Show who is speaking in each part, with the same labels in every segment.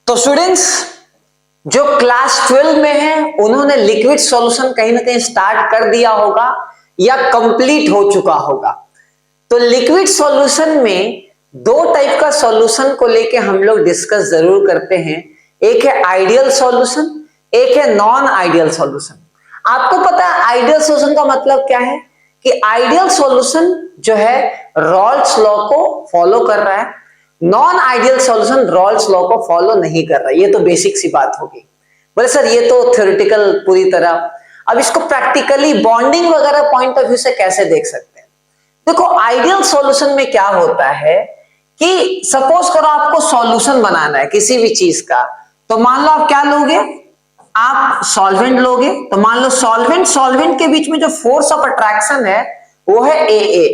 Speaker 1: तो स्टूडेंट्स जो क्लास 12 में है उन्होंने लिक्विड सॉल्यूशन कहीं ना कहीं स्टार्ट कर दिया होगा या कंप्लीट हो चुका होगा। तो लिक्विड सॉल्यूशन में दो टाइप का सॉल्यूशन को लेके हम लोग डिस्कस जरूर करते हैं। एक है आइडियल सॉल्यूशन, एक है नॉन आइडियल सॉल्यूशन। आपको पता है आइडियल सॉल्यूशन का मतलब क्या है कि आइडियल सॉल्यूशन जो है रॉल्स लॉ को फॉलो कर रहा है, non ideal solution Rawls law को फॉलो नहीं कर रहा है। ये तो बेसिक सी बात होगी। बोले सर ये तो थ्योरेटिकल पूरी तरह, अब इसको प्रैक्टिकली बॉन्डिंग वगैरह पॉइंट ऑफ व्यू से कैसे देख सकते हैं। देखो आइडियल सॉल्यूशन में क्या होता है कि सपोज करो आपको सॉल्यूशन बनाना है किसी भी चीज का, तो मान लो आप क्या लोगे, आप सॉल्वेंट लोगे। तो मान लो सॉल्वेंट सॉल्वेंट के बीच में जो फोर्स ऑफ अट्रैक्शन है वो है AA,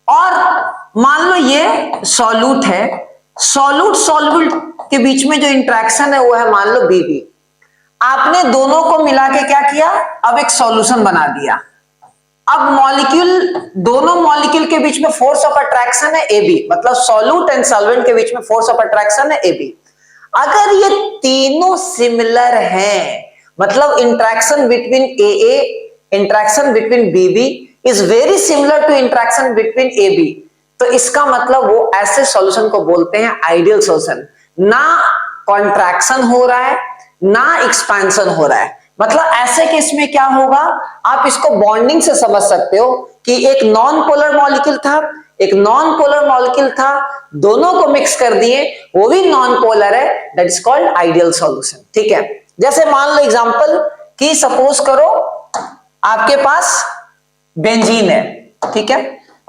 Speaker 1: और मान लो ये सॉल्यूट है, सॉल्यूट सॉल्वेंट के बीच में जो इंटरेक्शन है वो है मान लो BB। आपने दोनों को मिला के क्या किया, अब एक सॉल्यूशन बना दिया। अब मॉलिक्यूल, दोनों मॉलिक्यूल के बीच में फोर्स ऑफ अट्रैक्शन है AB, मतलब सॉल्यूट एंड सॉल्वेंट के बीच में फोर्स ऑफ अट्रैक्शन है AB। अगर ये तीनों सिमिलर हैं, मतलब interaction between AA, interaction between BB is very similar to interaction between AB, तो इसका मतलब वो ऐसे सॉल्यूशन को बोलते हैं आइडियल सॉल्यूशन। ना कॉन्ट्रैक्शन हो रहा है ना एक्सपेंशन हो रहा है। मतलब ऐसे केस में क्या होगा, आप इसको बॉन्डिंग से समझ सकते हो कि एक नॉन पोलर मॉलिक्यूल था, एक नॉन पोलर मॉलिक्यूल था, दोनों को मिक्स कर दिए, वो भी नॉन पोलर है, that is called ideal solution. ठीक है, जैसे मान लो एग्जांपल कि सपोज करो आपके पास बेंजीन है, ठीक है,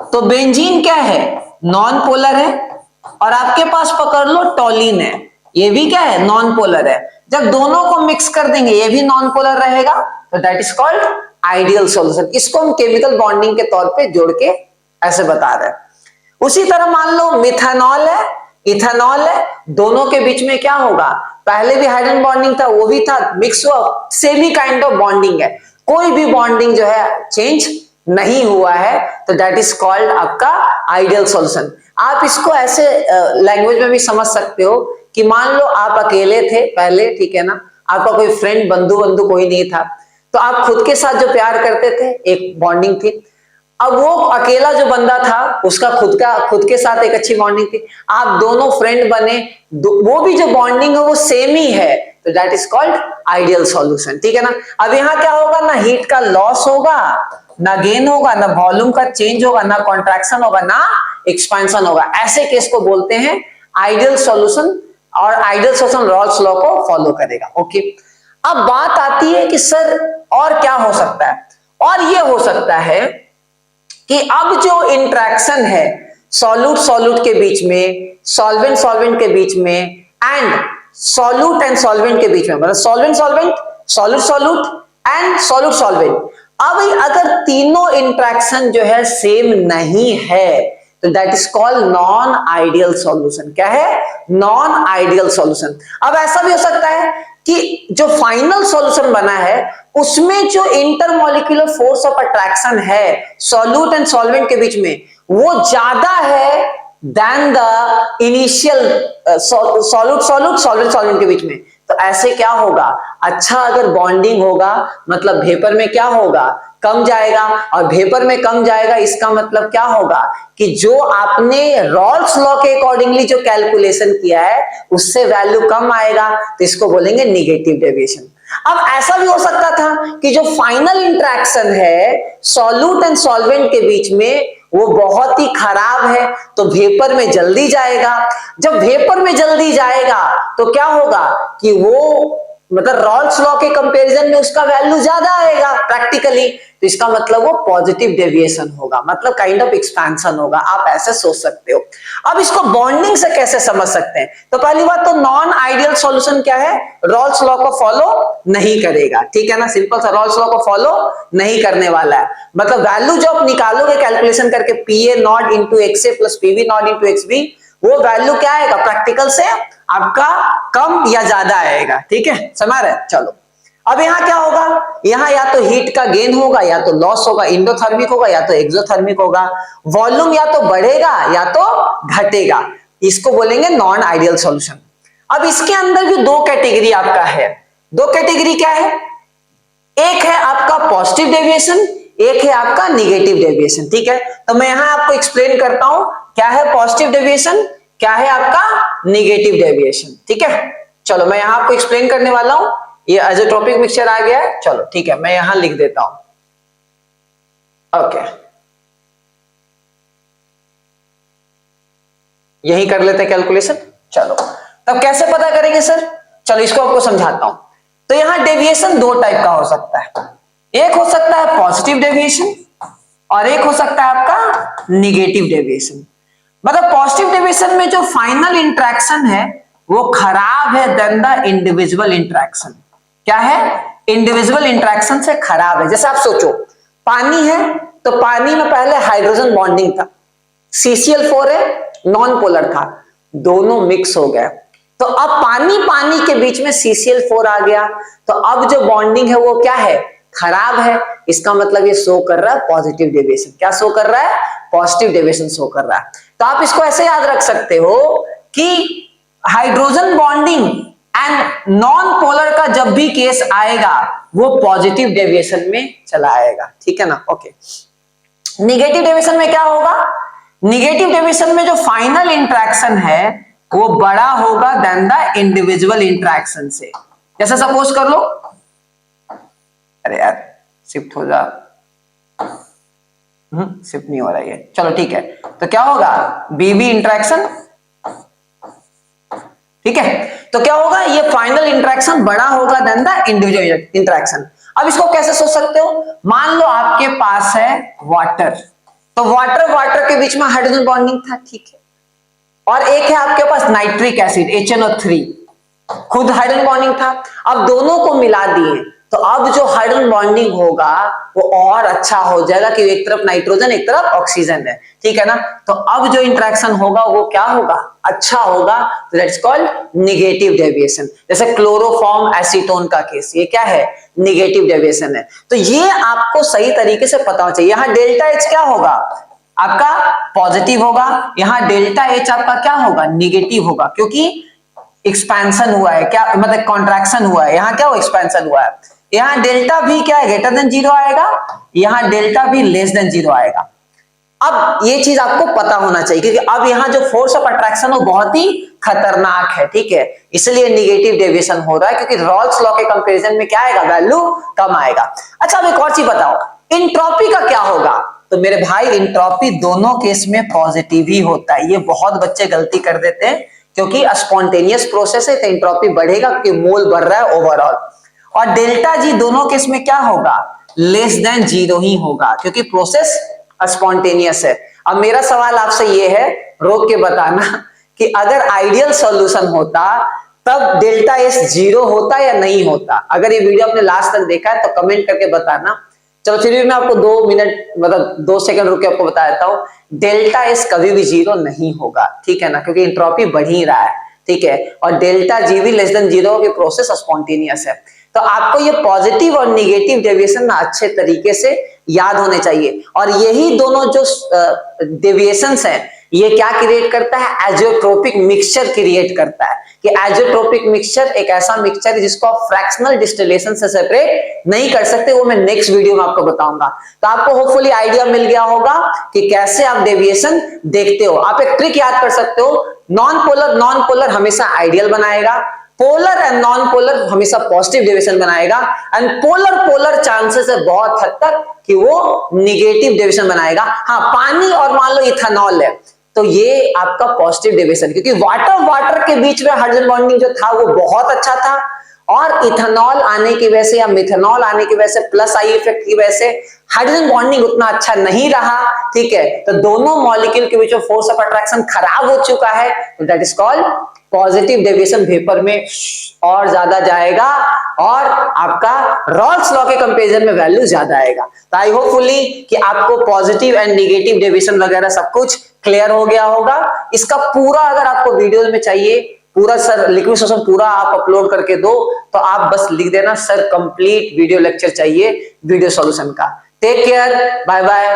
Speaker 1: तो बेंजीन क्या है, नॉन पोलर है, और आपके पास पकड़ लो टॉलिन है, ये भी क्या है, नॉन पोलर है। जब दोनों को मिक्स कर देंगे ये भी नॉन पोलर रहेगा, तो that is called ideal solution. इसको हम केमिकल बॉन्डिंग के तौर पे जोड़ के ऐसे बता रहे हैं। उसी तरह मान लो मिथेनॉल है, इथेनॉल है, दोनों के बीच में क्या होगा, पहले भी हाइड्रोजन बॉन्डिंग था, वो भी था, मिक्स हुआ, same he kind of bonding है, कोई भी बॉन्डिंग जो है चेंज नहीं हुआ है, तो दैट इज कॉल्ड आपका आइडियल सॉल्यूशन। आप इसको ऐसे लैंग्वेज में भी समझ सकते हो कि मान लो आप अकेले थे पहले, ठीक है ना, आपका कोई फ्रेंड बंधु बंधु कोई नहीं था, तो आप खुद के साथ जो प्यार करते थे एक बॉन्डिंग थी। अब वो अकेला जो बंदा था उसका खुद के साथ एक अच्छी बॉन्डिंग थी, आप दोनों फ्रेंड बने, वो भी जो बॉन्डिंग है वो सेम ही है, तो that is called ideal solution. ठीक है ना। अब यहाँ क्या होगा, ना हीट का लॉस होगा, ना गेन होगा, ना वॉल्यूम का चेंज होगा, ना कॉन्ट्रैक्शन होगा, ना एक्सपेंशन होगा। ऐसे केस को बोलते हैं आइडियल सॉल्यूशन, और आइडियल सॉल्यूशन रॉल्स लॉ को फॉलो करेगा। ओके, अब बात आती है कि सर और क्या हो सकता है, और ये हो सकता है कि अब जो इंटरेक्शन है सॉल्यूट सॉल्यूट के बीच में, सॉल्वेंट सॉल्वेंट के बीच में, एंड सॉल्यूट एंड सॉल्वेंट के बीच में, मतलब solvent solvent, solute solute and solute solvent, अब अगर तीनों इंटरेक्शन जो है सेम नहीं है, तो that is called non ideal solution. क्या है, नॉन आइडियल सॉल्यूशन। अब ऐसा भी हो सकता है कि जो फाइनल सॉल्यूशन बना है उसमें जो इंटरमॉलिक्यूलर फोर्स ऑफ अट्रैक्शन है सॉल्यूट एंड सॉल्वेंट के बीच में वो ज्यादा है than the initial solute solute solvent solvent के बीच में। तो ऐसे क्या होगा, अच्छा अगर बॉन्डिंग होगा मतलब वेपर में क्या होगा, कम जाएगा, और वेपर में कम जाएगा इसका मतलब क्या होगा कि जो आपने रॉल्स लॉ के अकॉर्डिंगली जो कैलकुलेशन किया है उससे वैल्यू कम आएगा, तो इसको बोलेंगे नेगेटिव डेविएशन। अब ऐसा भी हो सकता था कि जो फाइनल इंटरेक्शन है सॉल्यूट एंड सॉल्वेंट के बीच में वो बहुत ही खराब है, तो वेपर में जल्दी जाएगा। जब वेपर में जल्दी जाएगा तो क्या होगा कि वो मतलब रॉल्स लॉ के कंपैरिजन में उसका वैल्यू ज्यादा आएगा प्रैक्टिकली, तो इसका मतलब वो पॉजिटिव डेविएशन होगा, मतलब काइंड ऑफ एक्सपेंशन होगा। आप ऐसे सोच सकते हो। अब इसको बॉन्डिंग से कैसे समझ सकते हैं, तो पहली बात तो नॉन आइडियल सॉल्यूशन क्या है, रॉल्स लॉ को फॉलो नहीं करेगा। ठीक है ना, सिंपल सा, रॉल्स लॉ को फॉलो नहीं करने वाला है। मतलब वैल्यू जो आप निकालोगे कैलकुलेशन करके PA not into XA plus PB not into XB, वो वैल्यू क्या आएगा, प्रैक्टिकल से आपका कम या ज्यादा आएगा। ठीक है, समझ रहे, चलो। अब यहां क्या होगा, यहां या तो हीट का गेन होगा या तो लॉस होगा, इंडोथर्मिक होगा या तो एक्सोथर्मिक होगा, वॉल्यूम या तो बढ़ेगा या तो घटेगा, इसको बोलेंगे नॉन आइडियल सॉल्यूशन। अब इसके अंदर भी दो कैटेगरी आपका है। दो कैटेगरी क्या है? एक है आपका पॉजिटिव डेविएशन, एक है आपका निगेटिव डेविएशन। ठीक है, तो मैं यहां आपको एक्सप्लेन करता हूं क्या है पॉजिटिव डेविएशन, क्या है आपका निगेटिव डेविएशन। ठीक है, चलो मैं यहां आपको एक्सप्लेन करने वाला हूं। ये आइसोट्रोपिक मिक्सचर आ गया है, चलो ठीक है, मैं यहां लिख देता हूं। ओके, यही कर लेते हैं कैलकुलेशन। चलो तब कैसे पता करेंगे सर? चलो इसको आपको समझाता हूं। तो यहां डेविएशन दो टाइप का हो सकता है, एक हो सकता है पॉजिटिव डेविएशन और एक हो सकता है आपका निगेटिव डेविएशन। मतलब पॉजिटिव डेविएशन में जो फाइनल इंटरेक्शन है वो खराब है देन द इंडिविजुअल इंटरेक्शन। क्या है? इंडिविजुअल इंटरेक्शन से खराब है। जैसे आप सोचो पानी है, तो पानी में पहले हाइड्रोजन बॉन्डिंग था, CCl4 है, नॉन पोलर था, दोनों मिक्स हो गए, तो अब पानी पानी के बीच में CCl4 आ गया, तो अब जो बॉन्डिंग है वो क्या है? खराब है। इसका मतलब ये शो कर रहा है पॉजिटिव डेविएशन। क्या शो कर रहा है? पॉजिटिव डेविएशन शो कर रहा है। तो आप इसको ऐसे याद रख सकते हो कि hydrogen bonding and non polar का जब भी केस आएगा वो पॉजिटिव डेविएशन में चला आएगा। ठीक है ना? ओके, निगेटिव डेविएशन में क्या होगा? निगेटिव डेविएशन में जो फाइनल इंटरेक्शन है वो बड़ा होगा देन द इंडिविजुअल इंटरेक्शन से। जैसे सपोज कर लो, अरे यार शिफ्ट हो जा, शिफ्ट नहीं हो रहा है, चलो ठीक है, तो क्या होगा? बीबी इंटरेक्शन। ठीक है, तो क्या होगा? ये फाइनल इंटरेक्शन बड़ा होगा देन द इंडिविजुअल इंटरेक्शन। अब इसको कैसे सोच सकते हो? मान लो आपके पास है वाटर, तो वाटर के बीच में हाइड्रोजन बॉन्डिंग था, ठीक है, और एक है आपके पास नाइट्रिक एसिड HNO3, खुद हाइड्रोजन बॉन्डिंग था। अब दोनों को मिला दिए तो अब जो हाइड्रोजन बॉन्डिंग होगा वो और अच्छा हो जाएगा कि एक तरफ नाइट्रोजन एक तरफ ऑक्सीजन है। ठीक है ना? तो अब जो इंटरेक्शन होगा वो क्या होगा? अच्छा होगा। तो दैट्स कॉल्ड निगेटिव डेविएशन। जैसे क्लोरोफॉर्म एसीटोन का केस, ये क्या है? निगेटिव डेविएशन है। तो ये आपको सही तरीके से पता होना चाहिए। यहां डेल्टा H क्या होगा? आपका पॉजिटिव होगा, यहां डेल्टा H आपका क्या होगा? निगेटिव होगा, क्योंकि एक्सपेंशन हुआ है, क्या मतलब कॉन्ट्रैक्शन हुआ है। यहां क्या हो? एक्सपेंशन हुआ है। यहां डेल्टा भी क्या है? ग्रेटर देन 0 आएगा, यहां डेल्टा भी लेस देन 0 आएगा। अब ये चीज आपको पता होना चाहिए, क्योंकि अब यहां जो फोर्स ऑफ अट्रैक्शन हो बहुत ही खतरनाक है। ठीक है, इसलिए निगेटिव डेविएशन हो रहा है, क्योंकि रॉल्स लॉ के कंपैरिजन में क्या आएगा? वैल्यू कम आएगा। अच्छा, अब एक और चीज बताओ, इंट्रोपी का क्या होगा? तो मेरे भाई इंट्रोपी दोनों केस में पॉजिटिव ही होता है। ये बहुत बच्चे गलती कर देते हैं, क्योंकि स्पॉन्टेनियस प्रोसेस है तो इंट्रोपी बढ़ेगा क्योंकि मोल बढ़ रहा है ओवरऑल। और डेल्टा जी दोनों केस में क्या होगा? लेस देन 0 ही होगा, क्योंकि प्रोसेस स्पॉन्टेनियस है। अब मेरा सवाल आपसे ये है, रोक के बताना, कि अगर आइडियल सॉल्यूशन होता तब डेल्टा एस 0 होता या नहीं होता? अगर ये वीडियो आपने लास्ट तक देखा है तो कमेंट करके बताना। चलो फिर भी मैं आपको 2 मिनट मतलब 2 सेकंड रुक के आपको बता देता हूं, डेल्टा एस कभी भी 0 नहीं होगा। ठीक है ना? क्योंकि इंट्रोपी बढ़ ही रहा है। ठीक है, और डेल्टा जी भी लेस देन 0 की प्रोसेस स्पॉन्टेनियस है। तो आपको ये पॉजिटिव और निगेटिव डेविएशन ना अच्छे तरीके से याद होने चाहिए। और यही दोनों जो डेविएशंस हैं ये क्या क्रिएट करता है? एजियोट्रोपिक मिक्सचर क्रिएट करता है। कि एजियोट्रोपिक मिक्सचर एक ऐसा मिक्सचर है जिसको आप फ्रैक्शनल डिस्टिलेशन से सेपरेट नहीं कर सकते, वो मैं नेक्स्ट वीडियो में आपको बताऊंगा। तो आपको होपफुली आइडिया मिल गया होगा कि कैसे आप डेविएशन देखते हो। आप एक ट्रिक याद कर सकते हो, नॉन पोलर हमेशा आइडियल बनाएगा, पोलर एंड नॉन पोलर हमेशा पॉजिटिव डेविएशन बनाएगा, एंड पोलर चांसेस है बहुत हद तक कि वो निगेटिव डेविएशन बनाएगा। हाँ, पानी और मान लो इथेनॉल है तो ये आपका पॉजिटिव डेविएशन, क्योंकि वाटर के बीच में हाइड्रोजन बॉन्डिंग जो था वो बहुत अच्छा था, और इथेनॉल आने की वजह से या मिथेनॉल आने की वजह से प्लस आई इफेक्ट की वजह से हाइड्रोजन बॉन्डिंग उतना अच्छा नहीं रहा। ठीक है, तो दोनों मॉलिक्यूल के बीच में फोर्स ऑफ अट्रैक्शन खराब हो चुका है, तो that is called positive deviation. Vapour में और ज्यादा जाएगा और आपका रॉल्स लॉ के कंपैरिजन में वैल्यू ज्यादा आएगा। तो आई होपफुली कि आपको पॉजिटिव एंड नेगेटिव डेविएशन वगैरह सब कुछ क्लियर हो गया होगा। इसका पूरा अगर आपको वीडियो में चाहिए, पूरा सर लिक्विड सोल्यूशन पूरा आप अपलोड करके दो, तो आप बस लिख देना सर कंप्लीट वीडियो लेक्चर चाहिए वीडियो सॉल्यूशन का। Take care, bye bye.